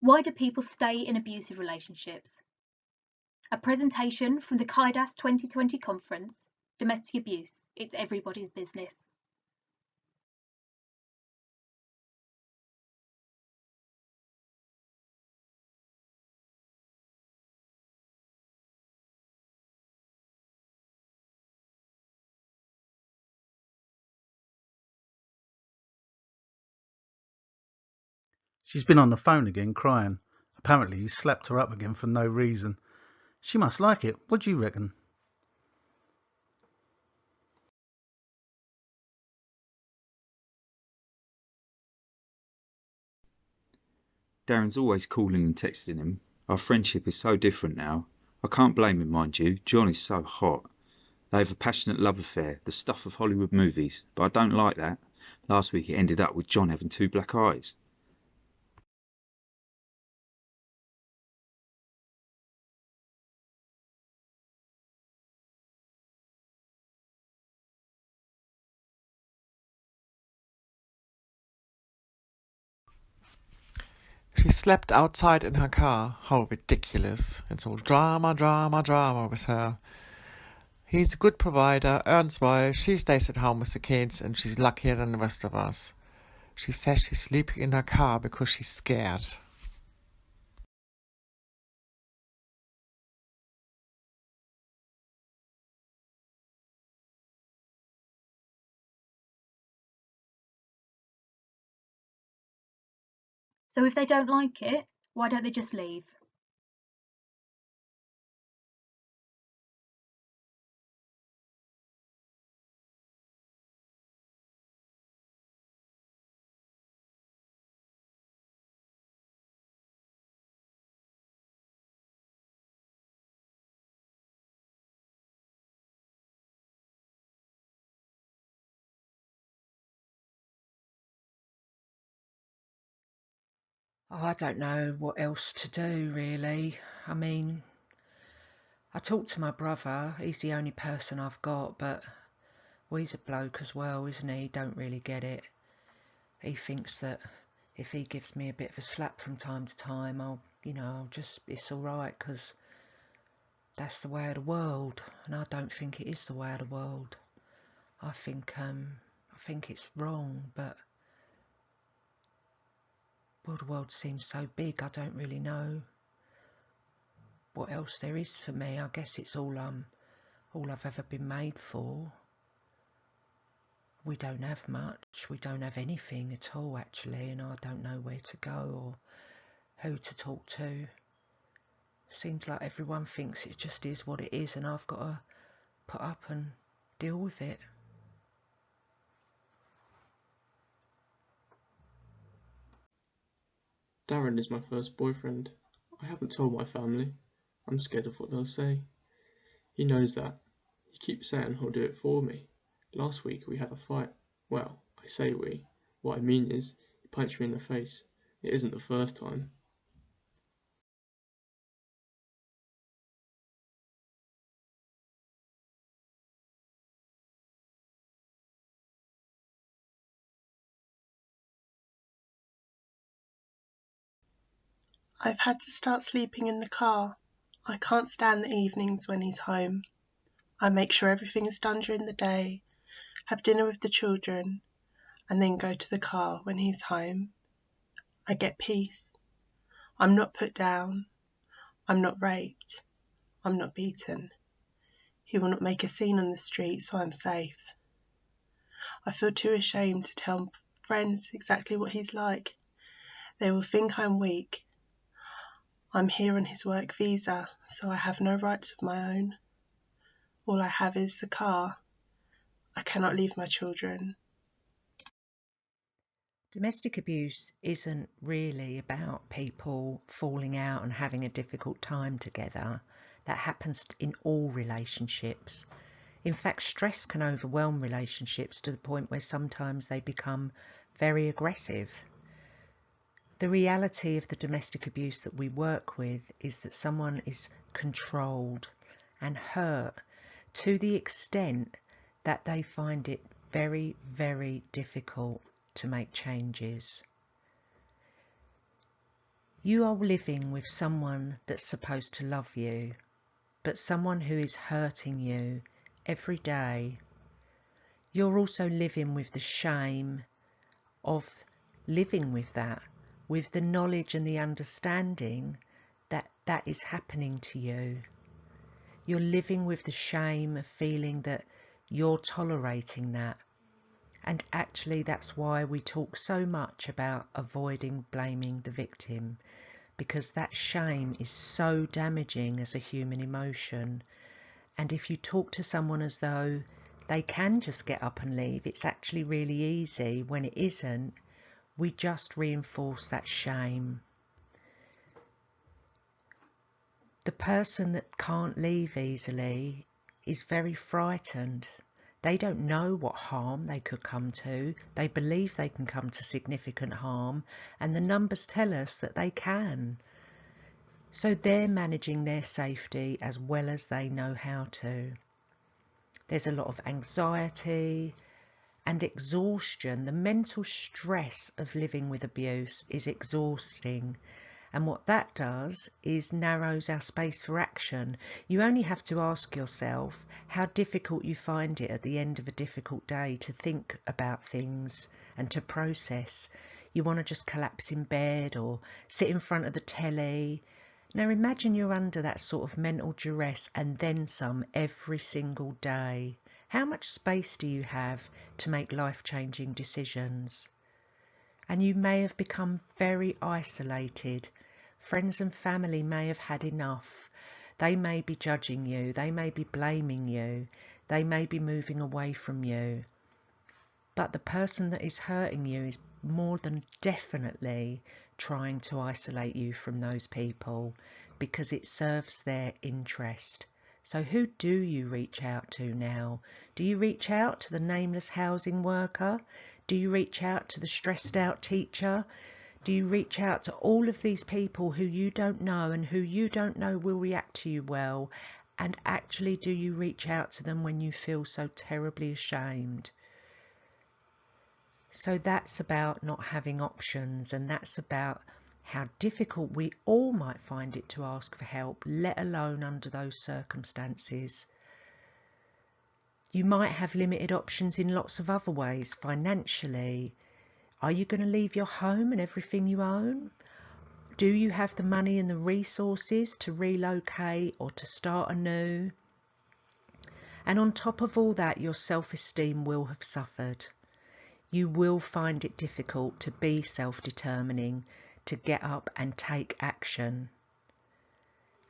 Why do people stay in abusive relationships? A presentation from the KIDAS 2020 conference, Domestic Abuse, It's Everybody's Business. She's been on the phone again crying. Apparently he slapped her up again for no reason. She must like it. What do you reckon? Darren's always calling and texting him. Our friendship is so different now. I can't blame him, mind you. John is so hot. They have a passionate love affair, the stuff of Hollywood movies, but I don't like that. Last week it ended up with John having 2 black eyes. She slept outside in her car. How ridiculous. It's all drama, drama, drama with her. He's a good provider, earns well, she stays at home with the kids, and she's luckier than the rest of us. She says she's sleeping in her car because she's scared. So if they don't like it, why don't they just leave? Oh, I don't know what else to do, really. I mean, I talk to my brother. He's the only person I've got, but well, he's a bloke as well, isn't he? He don't really get it. He thinks that if he gives me a bit of a slap from time to time, it's all right, because that's the way of the world. And I don't think it is the way of the world. I think it's wrong, but well, the world seems so big, I don't really know what else there is for me. I guess it's all I've ever been made for. We don't have much. We don't have anything at all, actually, and I don't know where to go or who to talk to. Seems like everyone thinks it just is what it is, and I've got to put up and deal with it. Darren is my first boyfriend. I haven't told my family. I'm scared of what they'll say. He knows that. He keeps saying he'll do it for me. Last week we had a fight. Well, I say we. What I mean is, he punched me in the face. It isn't the first time. I've had to start sleeping in the car. I can't stand the evenings when he's home. I make sure everything is done during the day, have dinner with the children, and then go to the car when he's home. I get peace. I'm not put down. I'm not raped. I'm not beaten. He will not make a scene on the street, so I'm safe. I feel too ashamed to tell friends exactly what he's like. They will think I'm weak. I'm here on his work visa, so I have no rights of my own. All I have is the car. I cannot leave my children. Domestic abuse isn't really about people falling out and having a difficult time together. That happens in all relationships. In fact, stress can overwhelm relationships to the point where sometimes they become very aggressive. The reality of the domestic abuse that we work with is that someone is controlled and hurt to the extent that they find it very, very difficult to make changes. You are living with someone that's supposed to love you, but someone who is hurting you every day. You're also living with the shame of living with that, with the knowledge and the understanding that that is happening to you. You're living with the shame of feeling that you're tolerating that. And actually that's why we talk so much about avoiding blaming the victim, because that shame is so damaging as a human emotion. And if you talk to someone as though they can just get up and leave, it's actually really easy when it isn't, we just reinforce that shame. The person that can't leave easily is very frightened. They don't know what harm they could come to. They believe they can come to significant harm, and the numbers tell us that they can. So they're managing their safety as well as they know how to. There's a lot of anxiety and exhaustion. The mental stress of living with abuse is exhausting. And what that does is narrows our space for action. You only have to ask yourself how difficult you find it at the end of a difficult day to think about things and to process. You want to just collapse in bed or sit in front of the telly. Now imagine you're under that sort of mental duress and then some every single day. How much space do you have to make life-changing decisions? And you may have become very isolated. Friends and family may have had enough. They may be judging you. They may be blaming you. They may be moving away from you. But the person that is hurting you is more than definitely trying to isolate you from those people because it serves their interest. So who do you reach out to now? Do you reach out to the nameless housing worker? Do you reach out to the stressed out teacher? Do you reach out to all of these people who you don't know and who you don't know will react to you well? And actually, do you reach out to them when you feel so terribly ashamed? So that's about not having options, and that's about how difficult we all might find it to ask for help, let alone under those circumstances. You might have limited options in lots of other ways, financially. Are you going to leave your home and everything you own? Do you have the money and the resources to relocate or to start anew? And on top of all that, your self-esteem will have suffered. You will find it difficult to be self-determining, to get up and take action.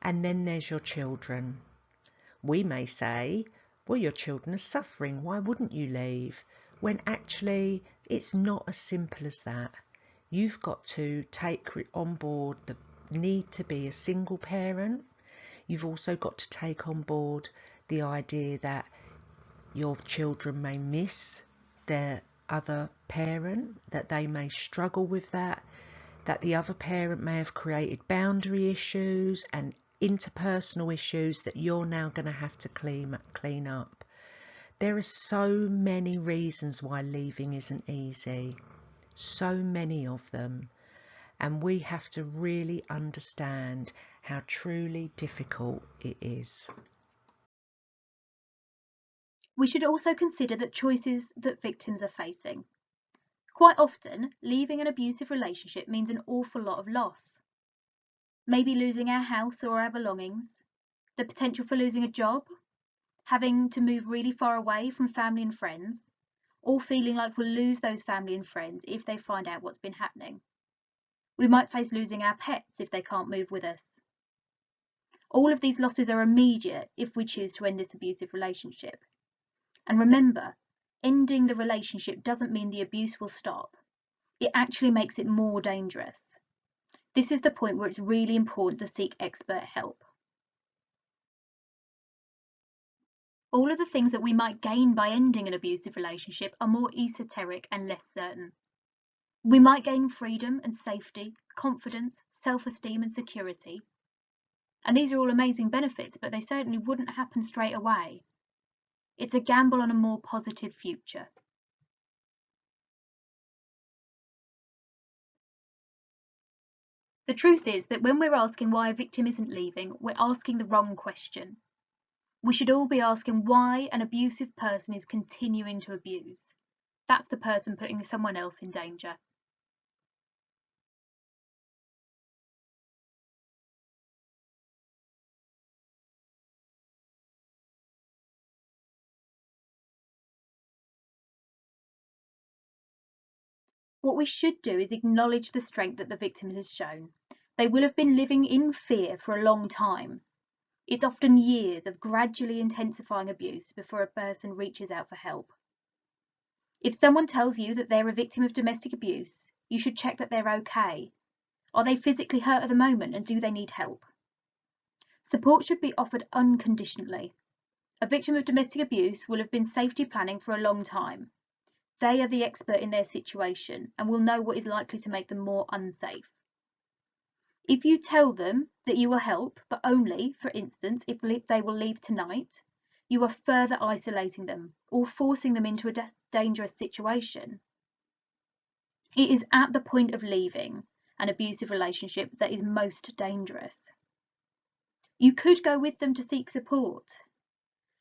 And then there's your children. We may say, well, your children are suffering, why wouldn't you leave? When actually it's not as simple as that. You've got to take on board the need to be a single parent. You've also got to take on board the idea that your children may miss their other parent, that they may struggle with that the other parent may have created boundary issues and interpersonal issues that you're now going to have to clean up. There are so many reasons why leaving isn't easy, so many of them, and we have to really understand how truly difficult it is. We should also consider the choices that victims are facing. Quite often, leaving an abusive relationship means an awful lot of loss. Maybe losing our house or our belongings, the potential for losing a job, having to move really far away from family and friends, or feeling like we'll lose those family and friends if they find out what's been happening. We might face losing our pets if they can't move with us. All of these losses are immediate if we choose to end this abusive relationship. And remember, ending the relationship doesn't mean the abuse will stop. It actually makes it more dangerous. This is the point where it's really important to seek expert help. All of the things that we might gain by ending an abusive relationship are more esoteric and less certain. We might gain freedom and safety, confidence, self-esteem and security. And these are all amazing benefits, but they certainly wouldn't happen straight away. It's a gamble on a more positive future. The truth is that when we're asking why a victim isn't leaving, we're asking the wrong question. We should all be asking why an abusive person is continuing to abuse. That's the person putting someone else in danger. What we should do is acknowledge the strength that the victim has shown. They will have been living in fear for a long time. It's often years of gradually intensifying abuse before a person reaches out for help. If someone tells you that they're a victim of domestic abuse, you should check that they're okay. Are they physically hurt at the moment, and do they need help? Support should be offered unconditionally. A victim of domestic abuse will have been safety planning for a long time. They are the expert in their situation and will know what is likely to make them more unsafe. If you tell them that you will help, but only, for instance, if they will leave tonight, you are further isolating them or forcing them into a dangerous situation. It is at the point of leaving an abusive relationship that is most dangerous. You could go with them to seek support,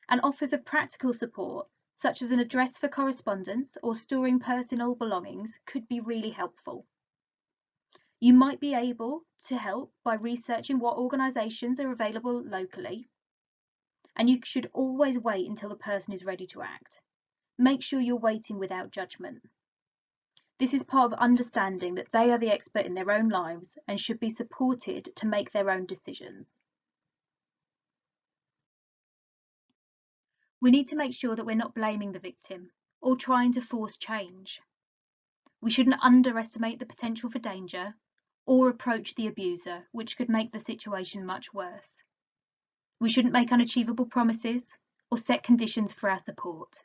and offers of practical support, such as an address for correspondence or storing personal belongings, could be really helpful. You might be able to help by researching what organisations are available locally, and you should always wait until the person is ready to act. Make sure you're waiting without judgment. This is part of understanding that they are the expert in their own lives and should be supported to make their own decisions. We need to make sure that we're not blaming the victim or trying to force change. We shouldn't underestimate the potential for danger or approach the abuser, which could make the situation much worse. We shouldn't make unachievable promises or set conditions for our support.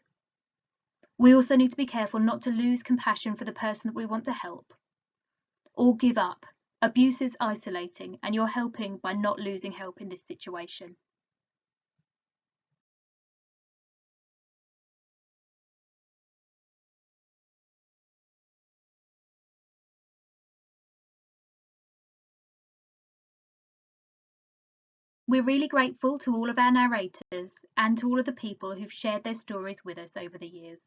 We also need to be careful not to lose compassion for the person that we want to help or give up. Abuse is isolating, and you're helping by not losing help in this situation. We're really grateful to all of our narrators and to all of the people who've shared their stories with us over the years.